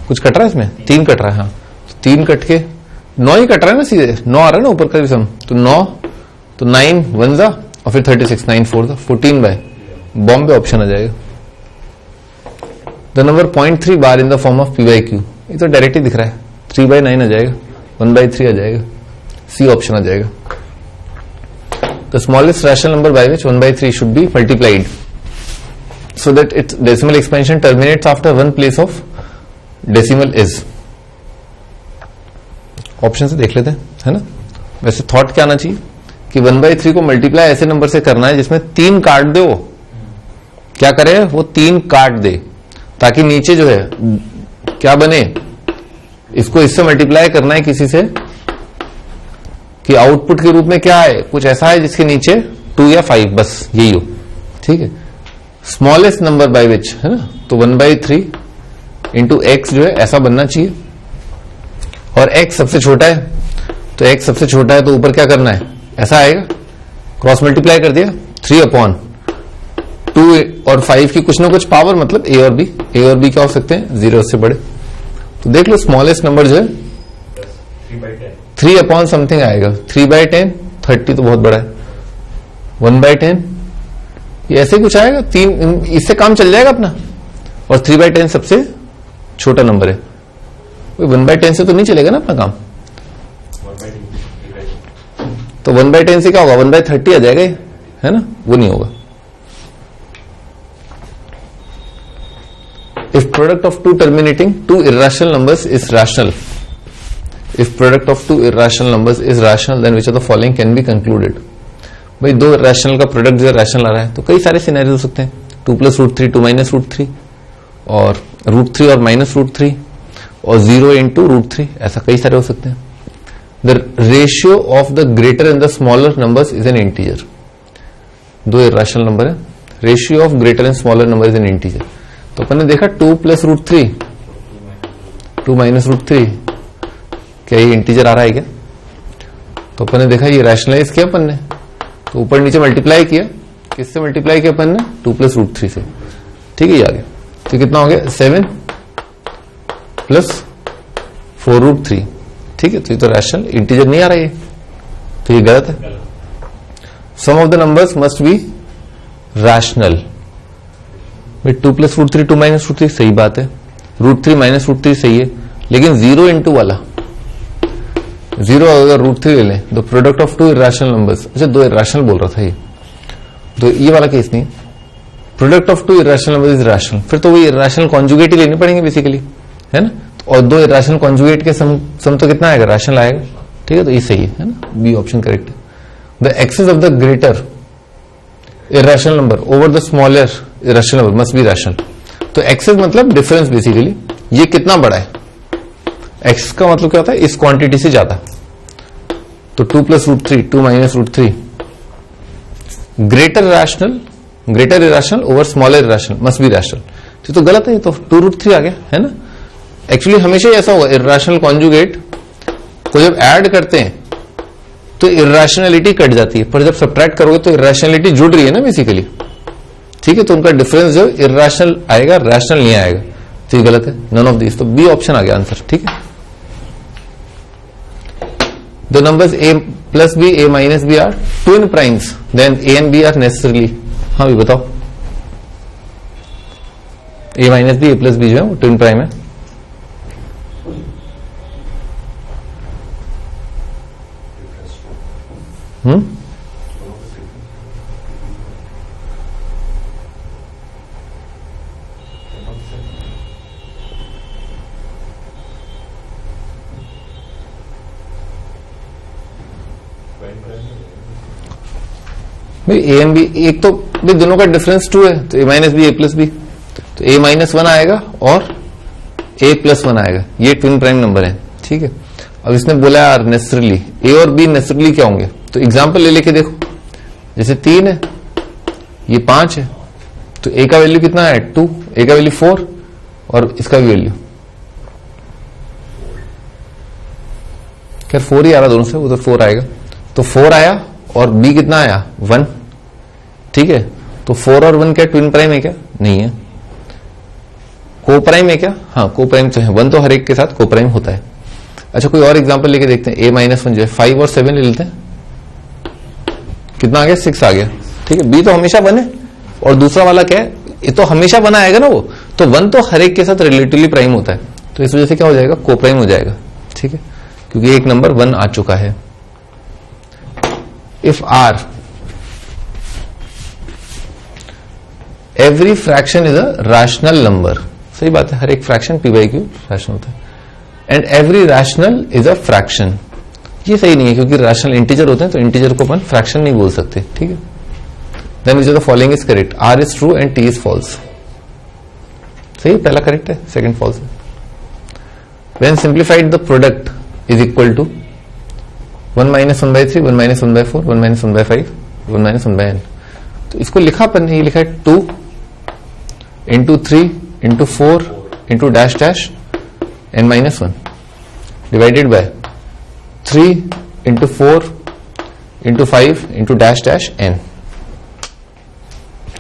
कुछ कट रहा है इसमें? 3 कट रहा है। हाँ, तो 3 कट के 9 ही कट रहा है ना, सीधे 9 आ रहा है ना ऊपर का भी सम। तो 9, तो 9 1 जा और फिर 36, 9 4 जा, 14 बाय बॉम्बे ऑप्शन आ जाएगा। The number 0.3 bar in the form of p/q, ये तो डायरेक्ट ही दिख रहा है, 3/9 आ जाएगा, 1/3 आ जाएगा, सी ऑप्शन आ जाएगा। The smallest rational number by which 1/3 should be multiplied so that its decimal expansion terminates after one place of decimal is। Option से देख लेते हैं, है ना। वैसे थॉट क्या आना चाहिए कि 1/3 को मल्टीप्लाई ऐसे नंबर से करना है जिसमें 3 काट दे। वो क्या करे? वो 3 काट दे, ताकि नीचे जो है क्या बने, इसको इससे मल्टीप्लाई करना है किसी से कि आउटपुट के रूप में क्या है, कुछ ऐसा है जिसके नीचे 2 या 5 बस यही हो। ठीक है, स्मॉलेस्ट नंबर बाय विच, है ना, तो 1/3 इंटू एक्स जो है ऐसा बनना चाहिए। और x सबसे छोटा है, तो x सबसे छोटा है तो ऊपर क्या करना है, ऐसा आएगा, क्रॉस मल्टीप्लाई कर दिया, 3/2 और 5 की कुछ ना कुछ पावर, मतलब a और b। a और b क्या हो सकते हैं? 0 से बड़े। तो देख लो स्मॉलेस्ट नंबर जो है 3/10, 3 अपॉन समथिंग आएगा, 3/10, 30 तो बहुत बड़ा है, 1/10 ये ऐसे ही कुछ आएगा, 3 इससे काम चल जाएगा अपना, और 3/10 सबसे छोटा नंबर है, 1/10 से तो नहीं चलेगा ना अपना काम। 1/2 तो 1/10 से क्या होगा, 1/30 आ जाएगा ये, है ना, वो नहीं होगा। If product of two terminating two irrational numbers is rational, if product of two irrational numbers is rational, then which of the following can be concluded? भाई दो irrational का प्रोडक्ट जो रैशनल आ रहा है तो कई सारे सिनेरियो हो सकते हैं, 2 + √3 2 - √3 और √3 और -√3 और 0 × √3, ऐसा कई सारे हो सकते हैं। The ratio of the greater and the smaller numbers is an integer. दो irrational नंबर है, ratio of greater and smaller number is an integer. तो अपन ने देखा 2 + √3 2 - √3, क्या ये इंटीजर आ रहा है क्या? तो अपन ने देखा ये रैशनलाइज किया अपन ने, तो ऊपर नीचे मल्टीप्लाई किया, किससे मल्टीप्लाई किया अपन ने, 2 + √3 से, ठीक है, ये आ गया। तो कितना हो गया, 7 + 4√3, ठीक है। तो ये तो रैशनल इंटीजर नहीं आ रहा है, तो ये गलत है। Sum of the numbers must be rational. 2 + √3 2 - √3 सही बात है, √3 - √3 सही है, लेकिन 0 × वाला 0 अगर √3 ले लें, the product of two irrational numbers, अच्छा दो इरेशनल बोल रहा था ये, तो ये वाला केस नहीं, product of two irrational numbers is rational, फिर तो वही इरेशनल कॉन्जुगेट ही लेने पड़ेंगे बेसिकली, है ना। और दो इरेशनल कॉन्जुगेट के सम तो कितना आएगा, रैशनल आएगा, ठीक है। तो ये सही है ना, बी ऑप्शन करेक्ट है। The excess of the greater irrational number over the smaller irrational number must be rational। तो एक्सेस मतलब डिफरेंस बेसिकली, ये कितना बड़ा है, एक्सेस का मतलब क्या होता है, इस क्वांटिटी से ज्यादा। तो 2 + √3 2 - √3 greater irrational over smaller irrational must be rational. तो गलत है, तो 2 √3 आ गया, है ना। एक्चुअली हमेशा ऐसा होगा, इरेशनल कॉन्जुगेट को जब ऐड करते हैं तो इरेशनैलिटी कट जाती है, पर जब सब्ट्रैक्ट करोगे तो इरेशनैलिटी जुड़ रही है ना बेसिकली, ठीक है। तो उनका डिफरेंस जो इरेशनल आएगा, रैशनल नहीं आएगा, तो ये गलत है, नन ऑफ दिस। तो बी ऑप्शन आ गया आंसर, ठीक है। The numbers a + b a - b are twin primes, then a and b are necessarily, हाँ भी बताओ, a - b a + b जो है वो ट्विन प्राइम है। भाई ए एंड बी, एक तो भाई दोनों का डिफरेंस 2 है, तो a - b a + b, तो a - 1 आएगा और a + 1 आएगा, ये ट्विन प्राइम नंबर है, ठीक है। अब इसने बोला यार नेसेसरली a और b नेसेसरली क्या होंगे, तो एग्जांपल ले लेके देखो, जैसे 3 है, ये 5 है, तो a का वैल्यू कितना है 2, a का वैल्यू 4 और इसका भी वैल्यू, खैर 4 ही आ रहा दोनों से, वो तो 4 आएगा, तो 4 आया और b कितना आया 1, ठीक है। तो 4 और 1 क्या ट्विन प्राइम है क्या, नहीं है। को प्राइम है क्या, हाँ को प्राइम तो है, 1 तो हर एक के साथ को प्राइम होता है। अच्छा कोई और एग्जांपल लेके देखते हैं, a - 1 जो है 5 और 7 ले लेते हैं, कितना आ गया 6 आ गया, ठीक है। b तो हमेशा 1 है और दूसरा वाला क्या है, ये तो हमेशा 1 आएगा ना वो, तो 1 तो हर एक के साथ रिलेटिवली प्राइम होता है, तो इस वजह से क्या हो जाएगा, को प्राइम हो जाएगा, ठीक है, क्योंकि एक नंबर 1 आ चुका है। If R, every fraction is a rational number, सही बात है, हर एक फ्रैक्शन p/q रैशनल होता है, and every rational is a fraction, ये सही नहीं है क्योंकि रैशनल इंटीजर होते हैं, तो इंटीजर को अपन फ्रैक्शन नहीं बोल सकते, ठीक है। Then which of the following is correct, R is true and T is false, सही, पहला करेक्ट है, सेकंड फॉल्स है। When simplified the product is equal to 1 - 1/3 1 - 1/4 1 - 1/5 1 - 1/n, तो इसको लिखा अपन ने, ये लिखा है 2 × 3 × 4 × dash dash n - 1 divided by 3 × 4 × 5 × dash dash n।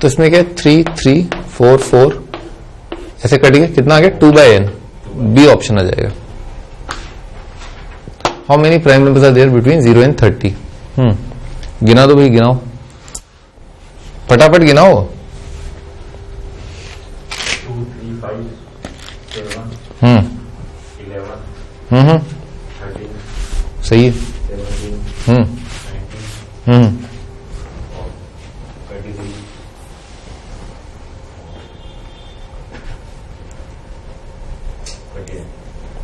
तो इसमें क्या है 3 3 4 4 ऐसे कट गया, कितना आ गया 2/n, बी ऑप्शन आ जाएगा। How many prime numbers are there between 0 and 30? गिना दो भाई, गिनाओ फटाफट गिनाओ। 2, 3, 5, 7, 11 13, सही है। 17, 19 और 23, 28।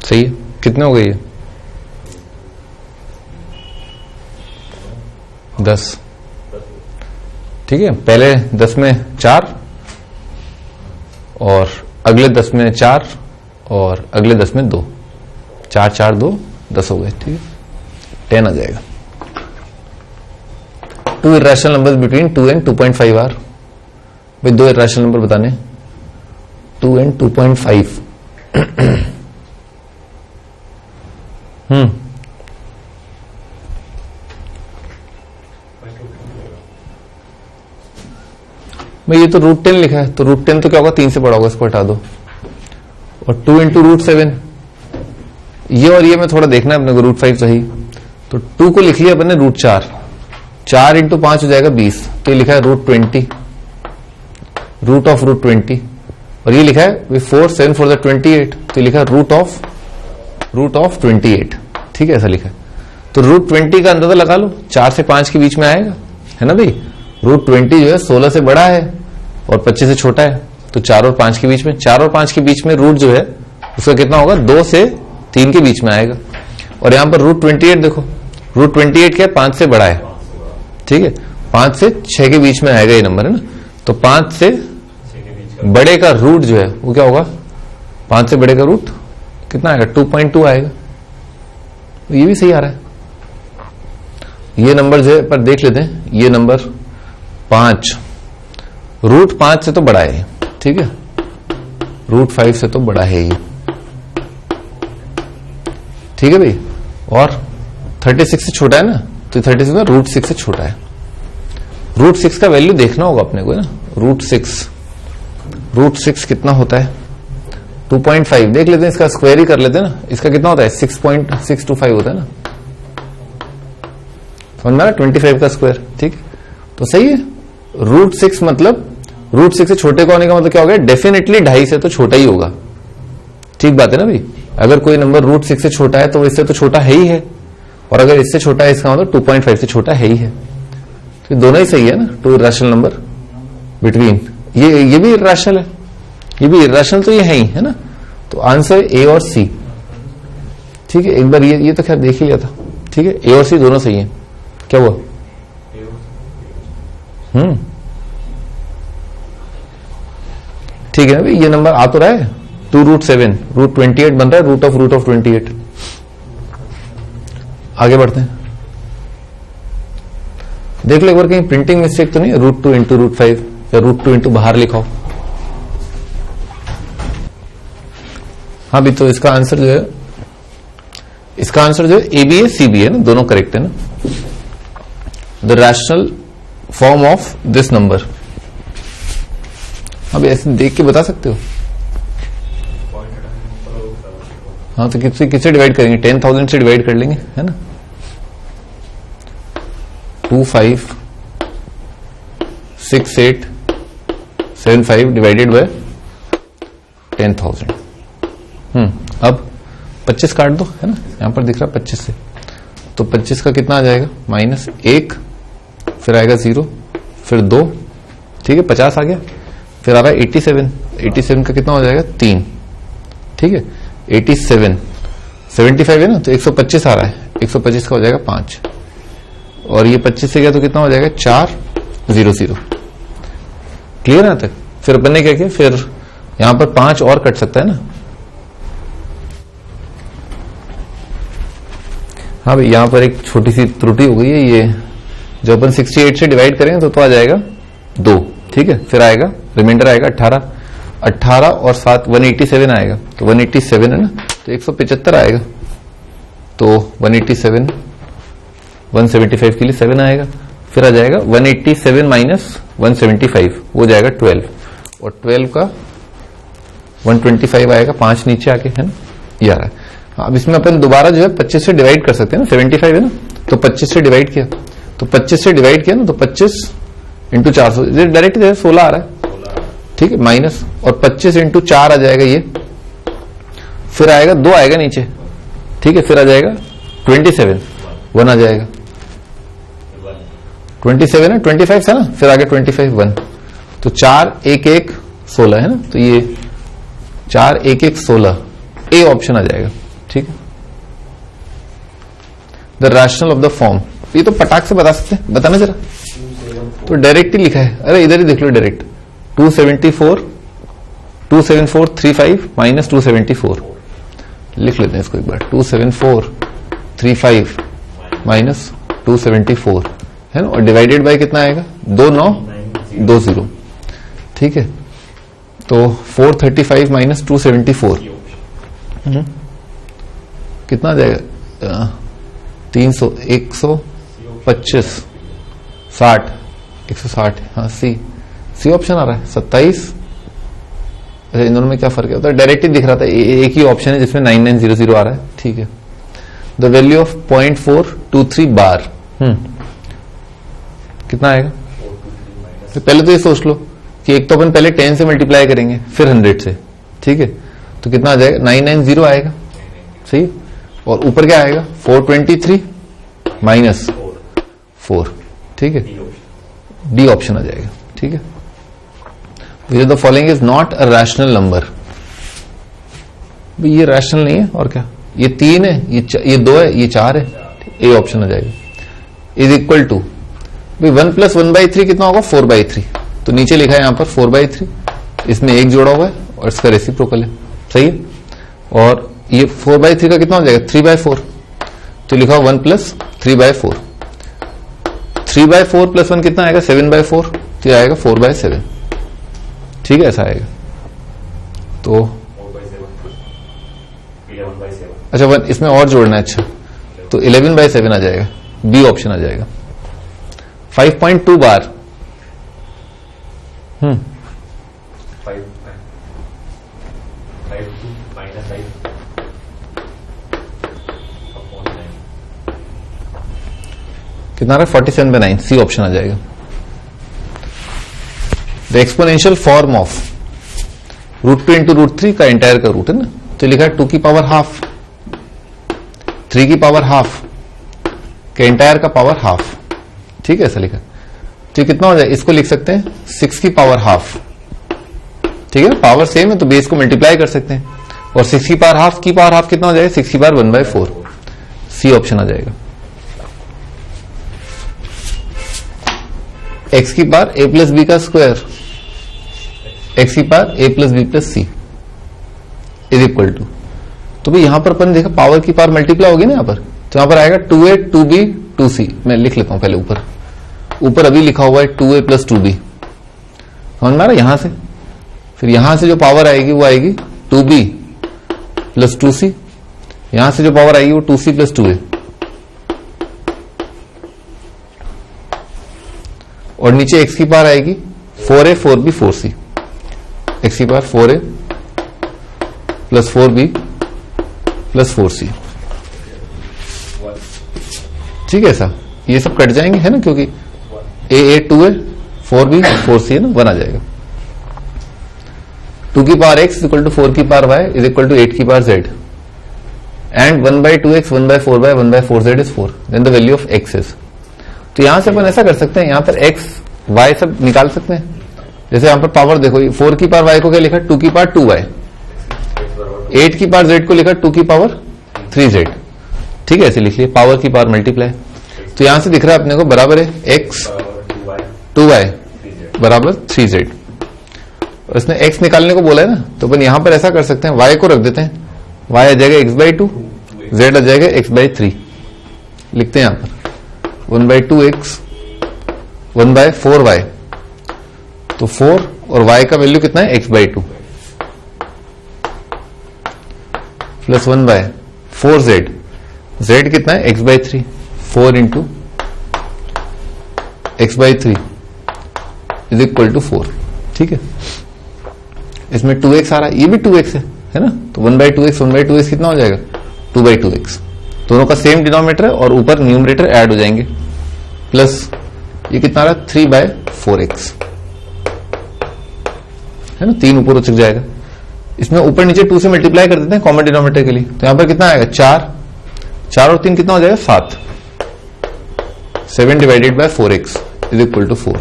सही है। कितने हो गए ये? 10। ठीक है, पहले 10 में 4 और अगले 10 में 4 और अगले 10 में 2, 4 4 2 10 हो गए। ठीक है, 10 आ जाएगा। 2 irrational numbers between 2 and 2.5 are. भाई 2 इर्रेशनल नंबर बताने, 2 and 2.5। भाई ये तो √10 लिखा है, तो √10 तो क्या होगा, 3 से बड़ा होगा, इसको हटा दो। और 2 into √7, ये और ये में थोड़ा देखना है अपने को, √5 सही। तो 2 को लिख लिया अपने √4, 4 into 5 हो जाएगा 20, तो ये लिखा है √20, रूट ऑफ √20। और ये लिखा है 4 7 4 28, तो ये लिखा है रूट ऑफ 28। ठीक है, ऐसा लिखा है। तो √20 का अंदाजा लगा लो, 4 से 5 के बीच में आएगा, है ना भाई। √20 जो है 16 से बड़ा है और 25 से छोटा है, तो 4 और 5 के बीच में, 4 और 5 के बीच में रूट जो है उसका कितना होगा, 2 से 3 के बीच में आएगा। और यहां पर √28 देखो, √28 क्या है, 5 से बड़ा है। ठीक है, 5 से 6 के बीच में आएगा ये नंबर, है ना। तो 5 से बड़े का रूट जो है वो क्या होगा, 5 से बड़े का रूट कितना आएगा, 2.2 आएगा। ये भी सही आ रहा है। ये नंबर जो है पर देख लेते हैं, ये नंबर 5, √5 से तो बड़ा है, ठीक है, √5 से तो बड़ा है ये। ठीक है भाई, और 36 से छोटा है ना, तो 36 का √6 से छोटा है। √6 का वैल्यू देखना होगा अपने को, है ना। √6 कितना होता है, 2.5 देख लेते हैं, इसका स्क्वायर ही कर लेते हैं ना। इसका कितना होता है, 6.625 होता है ना, समझ में, 25 का स्क्वायर। ठीक, तो सही है। √6 मतलब √6 से छोटे का होने का मतलब क्या हो गया, डेफिनेटली 2.5 से तो छोटा ही होगा। ठीक बात है ना भाई। अगर कोई नंबर √6 से छोटा है तो इससे तो छोटा है ही है, और अगर इससे छोटा है इसका मतलब 2.5 से छोटा है ही है। तो दोनों ही सही है ना, 2 इर्रेशनल नंबर बिटवीन। ये भी इर्रेशनल है, ये भी इर्रेशनल, तो ये है ही, है ना। तो आंसर ए और सी। ठीक है, एक बार ये तो खैर देख ही लिया था। ठीक है, ए और सी दोनों सही है। क्या हुआ, ठीक है ना भाई। ये नंबर आ तो रहा है, 2√7, √28 बन रहा है, रूट ऑफ 28। आगे बढ़ते हैं, देख लो एक बार कहीं प्रिंटिंग मिस्टेक तो नहीं है, √2 into √5 या √2 into बाहर लिखाओ। हाँ भी, तो इसका आंसर जो है, ए बी है सी बी है ना, दोनों करेक्ट है ना। The rational form of this number. अब ऐसे देख के बता सकते हो। हाँ, तो किससे डिवाइड करेंगे, 10,000 से डिवाइड कर लेंगे, है ना। 2 5 6 8 7 5 डिवाइडेड बाय 10,000। अब 25 काट दो, है ना, यहां पर दिख रहा है 25 से, तो 25 का कितना आ जाएगा, -1, फिर आएगा 0, फिर 2, ठीक है, 50 आ गया। फिर आ रहा है 87 का कितना हो जाएगा, 3, ठीक है, 87 75 है ना, तो 125 आ रहा है, 125 का हो जाएगा 5, और ये 25 से गया तो कितना हो जाएगा 400। क्लियर है तक। फिर अपन ने क्या किया, फिर यहां पर 5 और कट सकता है ना। हाँ भाई, यहां पर एक छोटी सी त्रुटि हो गई है, ये जो अपन 68 से डिवाइड करेंगे तो आ जाएगा 2, ठीक है। फिर आएगा रिमाइंडर आएगा 18 और 7 187 आएगा, तो 187 है ना, तो 175 आएगा, तो 187 175 के लिए 7 आएगा। फिर आ जाएगा 187 माइनस 175, वो जाएगा 12, और 12 का 125 आएगा, 5 नीचे आके, है ना, ये आ रहा है। अब इसमें अपन दोबारा जो है 25 से डिवाइड कर सकते हैं ना, 75 है ना, तो 25 से डिवाइड किया तो 25 से डिवाइड किया ना, तो 25 इंटू 400, डायरेक्ट 16 आ रहा है, 16 ठीक है, माइनस, और 25 इंटू 4 आ जाएगा ये, फिर आएगा 2 आएगा नीचे, ठीक है, फिर आ जाएगा 27, 1 आ जाएगा, 27 है, 25 है ना, फिर आगे 25 1, तो 4 1 1 16 है ना, तो ये 4 1 1 16, ए ऑप्शन आ जाएगा, ठीक है। The rational of the form, ये तो पटाख से बता सकते हैं, बताना जरा, तो डायरेक्ट ही लिखा है, अरे इधर ही देख लो डायरेक्ट, 27435 माइनस 274, लिख लेते हैं इसको एक बार, 27435 माइनस 274 है ना, और डिवाइडेड बाय कितना आएगा, 2920, ठीक है, तो 435 माइनस 274 कितना आ जाएगा, 300 125 60 160, हाँ सी ऑप्शन आ रहा है, 27। अच्छा, इन दोनों में क्या फर्क है, तो डायरेक्ट ही दिख रहा था, एक ही ऑप्शन है जिसमें 9900 आ रहा है, ठीक है। द वैल्यू ऑफ 0.423 बार, कितना आएगा, तो पहले तो ये सोच लो कि एक तो अपन पहले 10 से मल्टीप्लाई करेंगे, फिर 100 से, ठीक है, तो कितना आ जाएगा, 990 आएगा, सही, और ऊपर क्या आएगा, 423 माइनस 4, ठीक है, डी ऑप्शन आ जाएगा, ठीक है। The following is not a rational number, ये रैशनल नहीं है, और क्या, ये 3 है, ये 2 है, ये 4 है, ए ऑप्शन आ जाएगा। इज इक्वल टू 1 प्लस 1/3 कितना होगा, 4/3, तो नीचे लिखा है यहां पर 4/3, इसमें 1 जोड़ा हुआ है और इसका रेसिप्रोकल है, सही है, और ये 4/3 का कितना हो जाएगा, 3/4, तो लिखा 1 प्लस 3/4, 3/4 प्लस 1 कितना आएगा, 7/4, तो ये आएगा 4/7, ठीक है, ऐसा आएगा, तो 11/7, अच्छा 1 इसमें और जोड़ना है, अच्छा, तो 11/7 आ जाएगा, बी ऑप्शन आ जाएगा। 5.2 बार, 5 minus 5 upon 9, कितना आ रहा है, 47/9, सी ऑप्शन आ जाएगा। The exponential form of √2 into √3 का एंटायर का रूट है ना, तो लिखा है 2 की पावर हाफ, 3 की पावर हाफ के एंटायर का पावर हाफ, ठीक है, ऐसा लिखा, तो कितना हो जाए, इसको लिख सकते हैं 6 की पावर हाफ, ठीक है, पावर सेम है तो बेस को मल्टीप्लाई कर सकते हैं, और 6 की पावर हाफ कितना हो जाएगा, 6 की पावर 1/4, सी ऑप्शन आ जाएगा। x की पावर a प्लस बी का स्क्वायर, x की power a plus b plus c is equal to, तो भाई यहां पर अपन देखा पावर की पावर मल्टीप्लाई होगी ना यहां पर, तो यहां पर आएगा 2a 2b 2c, मैं लिख लेता हूं पहले ऊपर अभी लिखा हुआ है 2a प्लस 2b, समझ में आ रहा है, यहां से, फिर यहां से जो पावर आएगी वो आएगी 2b प्लस 2c, यहां से जो पावर आएगी वो 2c प्लस 2a, और नीचे x की पावर आएगी 4a 4b 4c, x की power 4a plus 4b plus 4c, ठीक है, ऐसा ये सब कट जाएंगे है ना, क्योंकि a 2a 4b 4c है ना, 1 आ जाएगा। 2 की पावर x इक्वल टू 4 की power y is equal to 8 की power z, and 1/2x 1/4y 1/4z is 4, then the value of x is, तो यहां से अपन ऐसा कर सकते हैं, यहां पर x y सब निकाल सकते हैं, जैसे यहां पर पावर देखो, 4 की पावर y को क्या लिखा, 2 की पावर 2y, 8 की पावर z को लिखा 2 की पावर 3z, ठीक है, ऐसे लिख लिया, पावर की पावर मल्टीप्लाई, तो यहां से दिख रहा है अपने को बराबर है x 2y बराबर 3z, और इसने x निकालने को बोला है ना, तो अपन यहां पर ऐसा कर सकते हैं, y को रख देते हैं, y आ जाएगा x/2, z आ जाएगा x/3, लिखते हैं यहां पर 1/2x 1/4y, तो 4 और y का वैल्यू कितना है, x/2 प्लस 1/4z, z कितना है, x/3, 4 into x/3 is equal to 4, ठीक है, इसमें 2x आ रहा है, ये भी 2x है ना, तो 1/2x कितना हो जाएगा, 2/2x, दोनों का सेम डिनोमिनेटर है और ऊपर न्यूमरेटर ऐड हो जाएंगे, प्लस ये कितना आ रहा है 3/4x, है ना, 3 ऊपर उचक जाएगा। इसमें ऊपर नीचे 2 से मल्टीप्लाई कर देते हैं कॉमन डिनोमिनेटर के लिए, तो यहां पर कितना आएगा 4 और 3 कितना हो जाएगा 7, 7/4x इज इक्वल टू 4।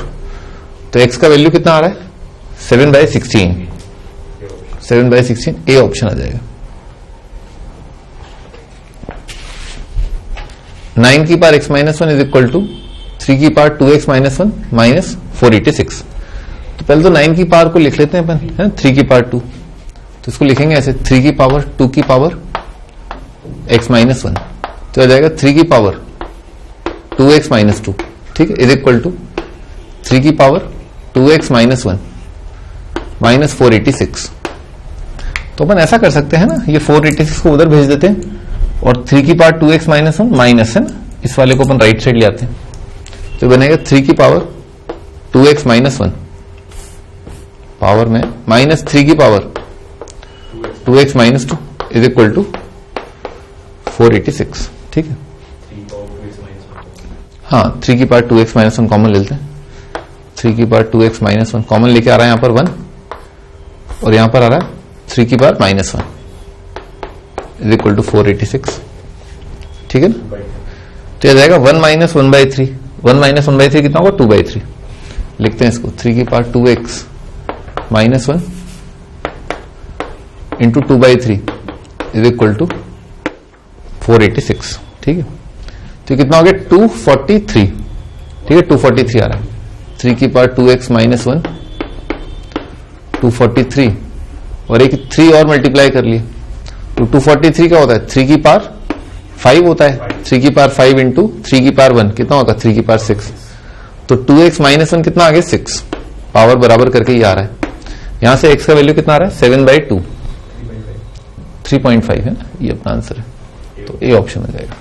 तो x का वैल्यू कितना आ रहा है 7/16, 7/16 ए ऑप्शन आ जाएगा। 9 की power x minus 1 is equal to 3 की पावर 2x माइनस 1 माइनस 486। तो पहले तो 9 की पावर को लिख लेते हैं अपन, है ना, 3 की पावर 2, तो इसको लिखेंगे ऐसे 3 की पावर 2 की पावर x माइनस 1, तो आ जाएगा 3 की पावर 2x माइनस 2, ठीक है, इज इक्वल टू 3 की पावर 2x माइनस 1 माइनस 486। तो अपन ऐसा कर सकते हैं ना, ये 486 को उधर भेज देते हैं और 3 की पावर 2x माइनस 1 माइनस, है ना, इस वाले को अपन राइट साइड ले आते हैं, तो बनेगा 3 की पावर 2x माइनस 1 पावर में माइनस 3 की power 2x minus 2 is equal to 486, ठीक है। हाँ, 3 की पावर 2x माइनस 1 कॉमन ले लेते हैं, 3 की पावर 2x माइनस 1 कॉमन लेके आ रहा है यहां पर 1 और यहां पर आ रहा है 3 की power minus 1 is equal to 486, ठीक है ना। तो यह जाएगा 1 माइनस 1/3, 1 माइनस 1/3 कितना होगा 2/3, लिखते हैं इसको 3 की power 2x minus 1 into 2/3 is equal to 486, ठीक है। तो कितना हो गया 243, ठीक है, 243 आ रहा है। 3 की पावर 2x माइनस 1 243 और एक 3 और मल्टीप्लाई कर लिए, तो 243 क्या होता है 3 की पावर 5 होता है, 3 की पावर 5 इंटू 3 की पावर 1 कितना होगा 3 की पावर 6, तो 2x माइनस 1 कितना आ गया 6, पावर बराबर करके ही आ रहा है। यहां से x का वैल्यू कितना आ रहा है 7/2, 3.5 है ना, ये अपना आंसर है, तो ए ऑप्शन हो जाएगा।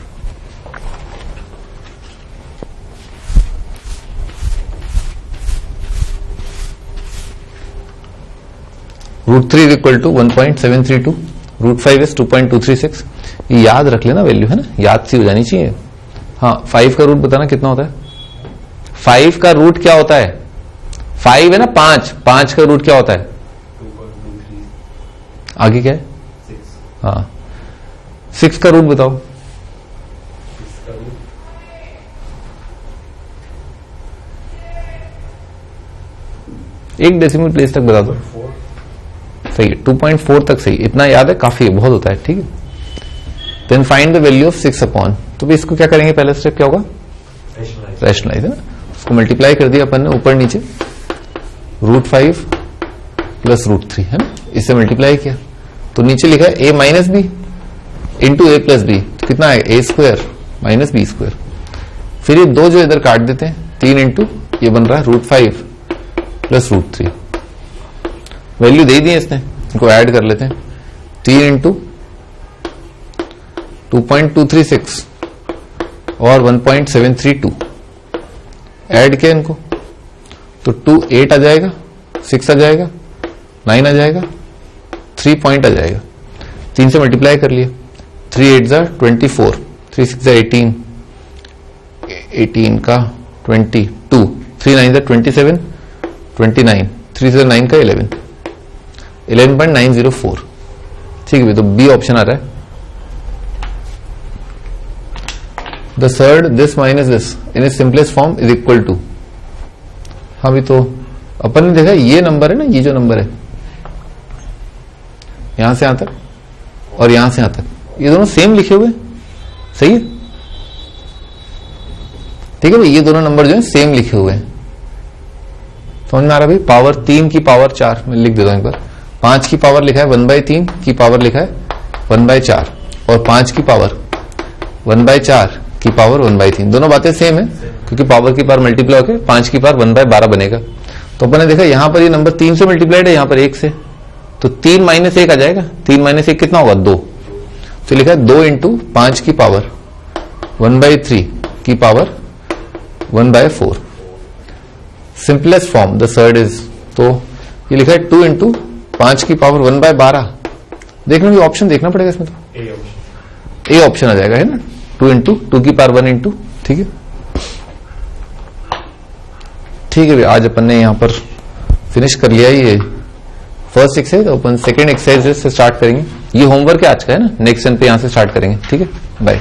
√3 इज इक्वल टू 1.732, √5 इज 2.236। ये याद रख लेना वैल्यू, है ना, याद सी हो जानी चाहिए। हाँ, 5 का रूट बताना कितना होता है, 5 का रूट क्या होता है, 5 है ना, 5 का रूट क्या होता है, 2.23, आगे क्या है 6, हाँ 6 का रूट बताओ, 6 का रूट एक डेसिमल प्लेस तक बता दो, 4, सही है, 2.4 तक सही, इतना याद है काफी है, बहुत होता है, ठीक है। Then find the value of 6 upon, तो भी इसको क्या करेंगे, पहला स्टेप क्या होगा रैशनलाइज, है ना, उसको मल्टीप्लाई कर दिया अपन ने ऊपर नीचे, √5 प्लस √3, है ना, इससे मल्टीप्लाई किया तो नीचे लिखा है a minus b into a plus b, तो कितना आएगा a square minus b square. फिर ये दो जो इधर काट देते हैं, 3 इंटू ये बन रहा है √5 प्लस √3, वैल्यू दे दी है इसने, इनको ऐड कर लेते हैं, 3 इंटू 2.236 और 1.732 ऐड किया इनको, तो 2 8 आ जाएगा, 6 आ जाएगा, 9 आ जाएगा, 3 पॉइंट आ जाएगा, 3 से मल्टीप्लाई कर लिया, 3 8 जा 24, 3 6 जा 18, 18 का 22, 3 9 जा 27, 29, 3 से 9 का 11, 11.904, ठीक है, तो बी ऑप्शन आ रहा है। The third this minus this in is simplest form is equal to, हाँ भी तो अपन ने देखा ये नंबर है ना, ये जो नंबर है यहां से यहां तक और यहां से यहां तक, ये दोनों सेम लिखे हुए, सही है, ठीक है भाई, ये दोनों नंबर जो है सेम लिखे हुए हैं, समझ में आ रहा भाई। पावर 3 की पावर 4 मैं लिख देता हूं एक बार, 5 की पावर लिखा है 1/3 की पावर लिखा है 1/4 और 5 की पावर 1/4 की पावर 1/3, दोनों बातें सेम है क्योंकि पावर की पावर मल्टीप्लाई होकर 5 की पावर 1/12 बनेगा। तो अपन ने देखा यहां पर ये नंबर 3 से मल्टीप्लाइड है, यहां पर 1 से, तो 3 माइनस 1 आ जाएगा, 3 माइनस 1 कितना होगा 2, तो लिखा है 2 इंटू 5 की पावर 1/3 की power 1/4, simplest form the third is, तो ये लिखा है 2 इंटू 5 की पावर 1/12, देखना भी ऑप्शन देखना पड़ेगा इसमें, तो ए ऑप्शन आ जाएगा, है ना, 2 इंटू 2 की पावर 1 इंटू, ठीक है। ठीक है भाई, आज अपन ने यहाँ पर फिनिश कर लिया ये फर्स्ट एक्सरसाइज। अपन सेकेंड एक्सरसाइज से स्टार्ट करेंगे। ये होमवर्क है आज का, है ना। नेक्स्ट सेशन पे यहाँ से स्टार्ट करेंगे। ठीक है, बाय।